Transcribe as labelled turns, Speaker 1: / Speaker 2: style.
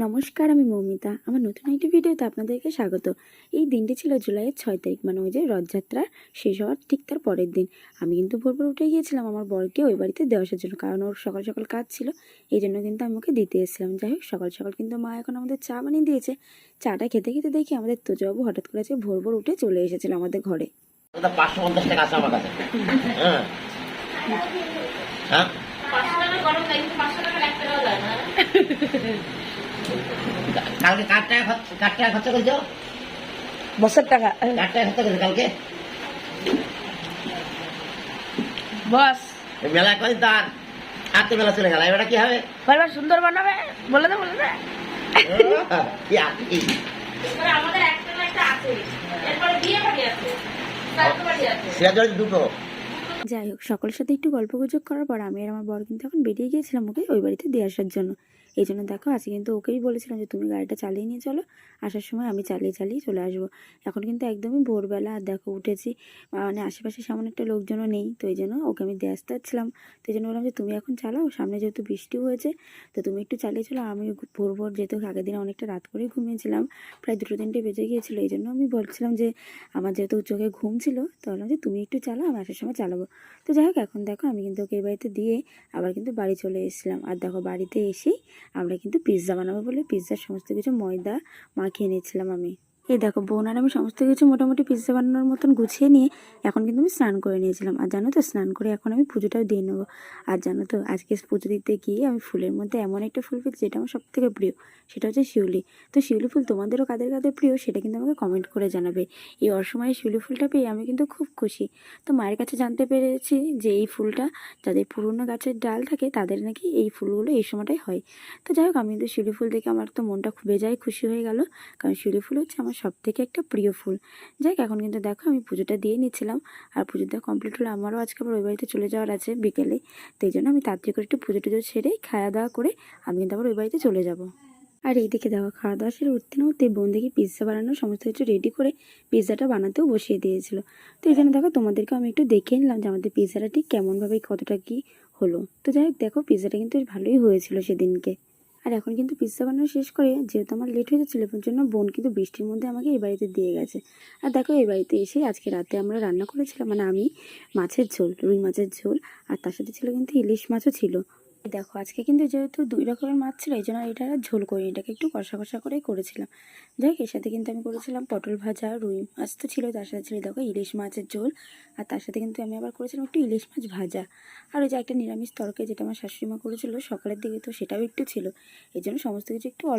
Speaker 1: নমস্কার, আমি মৌমিতা। আমার নতুন একটি ভিডিওতে আপনাদেরকে স্বাগত। এই দিনটি ছিল জুলাইয়ের 6 তারিখ, মানে ওই যে রথযাত্রা শেষ হওয়ার ঠিক তার পরের দিন। আমি কিন্তু ভোর উঠে গিয়েছিলাম আমার বরকে ওই বাড়িতে দিয়ে আসার জন্য, কারণ ওর সকাল সকাল কাজ ছিল। এই জন্য কিন্তু আমি ওকে দিতে এসেছিলাম। যাই হোক, সকাল সকাল কিন্তু মা এখন আমাদের চা বানিয়ে দিয়েছে। চাটা খেতে খেতে দেখি আমাদের তোজবাবু হঠাৎ করে আজকে ভোর উঠে চলে এসেছিল আমাদের ঘরে।
Speaker 2: 550 টাকা আছে আমার কাছে। হ্যাঁ হ্যাঁ, 500 টাকা গরম নাই, 500 টাকা 1 টাকাও যায় না। কালকে কার টাকা খরচা করেছো?
Speaker 3: বসের টাকা
Speaker 2: কার টাকা খরচা করেছো কালকে?
Speaker 3: বস
Speaker 2: মেলা কই তার আর তো মেলা চলে গেল, এবার কি হবে?
Speaker 3: বলবা সুন্দর বানাবে, বলে দে
Speaker 2: কি আছে কি?
Speaker 4: আমাদের একটা না একটা আছে, এরপরে বিয়ে বাড়ি আছে, তারপর বাড়ি আছে,
Speaker 2: সিরাজগঞ্জ দুটো।
Speaker 1: যাই হোক, সকলের সাথে একটু গল্প গুজব করার পর আমি আর আমার বর কিন্তু এখন বেরিয়ে গিয়েছিলাম ওকে ওই বাড়িতে দিয়ে আসার জন্য। এই জন্য দেখো, আজকে কিন্তু ওকেই বলেছিলাম যে তুমি গাড়িটা চালিয়ে নিয়ে চলো, আসার সময় আমি চালিয়ে চালিয়ে চলে আসবো। এখন কিন্তু একদমই ভোরবেলা, আর দেখো উঠেছি, মানে আশেপাশে সেমন একটা লোকজনও নেই, তো এই জন্য ওকে আমি দিয়ে আসতে যাচ্ছিলাম। তো এই জন্য বললাম যে তুমি এখন চালাও, সামনে যেহেতু বৃষ্টি হয়েছে তো তুমি একটু চালিয়ে চলো। আমি ভোর যেহেতু আগের দিনে অনেকটা রাত করেই ঘুমিয়েছিলাম, প্রায় 2-3টে বেজে গিয়েছিলো, এই জন্য আমি বলছিলাম যে আমার যেহেতু চোখে ঘুম ছিল, তো বললাম যে তুমি একটু চালাও, আমি আসার সময় চালাবো। তো যাই হোক, এখন দেখো আমি কিন্তু ওকে এই বাড়িতে দিয়ে আবার কিন্তু বাড়ি চলে এসেছিলাম। আর দেখো, বাড়িতে এসেই আমরা কিন্তু পিৎজা বানাবো বলে পিৎজার সমস্ত কিছু ময়দা মাখিয়ে নিয়েছিলাম আমি। এই দেখো, বোন আর আমি সমস্ত কিছু মোটামুটি পিৎজা বানানোর মতন গুছিয়ে নিয়ে এখন কিন্তু আমি স্নান করে নিয়েছিলাম। আর জানো তো, স্নান করে এখন আমি পুজোটাও দিয়ে নেবো। আর জানো তো, আজকে পুজো দিতে গিয়ে আমি ফুলের মধ্যে এমন একটা ফুল পেয়েছি যেটা আমার সব থেকে প্রিয়, সেটা হচ্ছে শিউলি। তো শিউলি ফুল তোমাদেরও কাদের কাদের প্রিয় সেটা কিন্তু আমাকে কমেন্ট করে জানাবে। এই অসময়ে শিউলি ফুলটা পেয়ে আমি কিন্তু খুব খুশি। তো মায়ের কাছে জানতে পেরেছি যে এই ফুলটা যাদের পুরনো গাছের ডাল থাকে তাদের নাকি এই ফুলগুলো এই সময়টাই হয়। তো যাই হোক, আমি কিন্তু শিউলি ফুল দেখে আমার তো মনটা বেজায় খুশি হয়ে গেল, কারণ শিউলি ফুল হচ্ছে আমার সব থেকে একটা প্রিয় ফুল। যাই হোক, এখন কিন্তু দেখো আমি পুজোটা দিয়ে নিচ্ছিলাম। আর পুজোটা কমপ্লিট হলে আমারও আজকে আবার ওই বাড়িতে চলে যাওয়ার আছে বিকেলে। তো এই জন্য আমি তাড়াতাড়ি করে একটু পুজো টুজো সেরে খাওয়া দাওয়া করে আমি কিন্তু আবার ওই বাড়িতে চলে যাব। আর এই দিকে দেখো, খাওয়া দাওয়া সেরে উঠতে না উঠতে বোন দেখি পিৎজা বানানোর সমস্ত কিছু রেডি করে পিৎজাটা বানাতেও বসিয়ে দিয়েছিল। তো এখানে দেখো, তোমাদেরকে আমি একটু দেখে নিলাম যে আমাদের পিৎজাটা ঠিক কেমনভাবে কতটা কি হলো। তো যাই হোক, দেখো পিৎজাটা কিন্তু বেশ ভালোই হয়েছিল সেদিনকে। আর এখন কিন্তু পিৎজা বানানো শেষ করে, যেহেতু আমার লেট হয়ে যাচ্ছিলো, এর জন্য বোন কিন্তু বৃষ্টির মধ্যে আমাকে এই বাড়িতে দিয়ে গেছে। আর দেখো, এই বাড়িতে এসে আজকে রাতে আমরা রান্না করেছিলাম, মানে আমি মাছের ঝোল, রুই মাছের ঝোল, আর তার সাথে ছিল কিন্তু ইলিশ মাছও ছিল। দেখো, আজকে কিন্তু যেহেতু 2 রকমের মাছ ছিল, এই জন্য এটা ঝোল করি, এটাকে একটু কষা কষা করেই করেছিলাম। যাই হোক, এর সাথে কিন্তু আমি করেছিলাম পটল ভাজা, রুই মাছ তো ছিল, তার সাথে ছিল দেখো ইলিশ মাছের ঝোল, আর তার সাথে কিন্তু আমি আবার করেছিলাম একটু ইলিশ মাছ ভাজা। আর ওই যে একটা নিরামিষ তরকারি যেটা আমার শাশুড়ি মা করেছিল সকালের দিকে, তো সেটাও একটু ছিল। এই জন্য সমস্ত কিছু একটু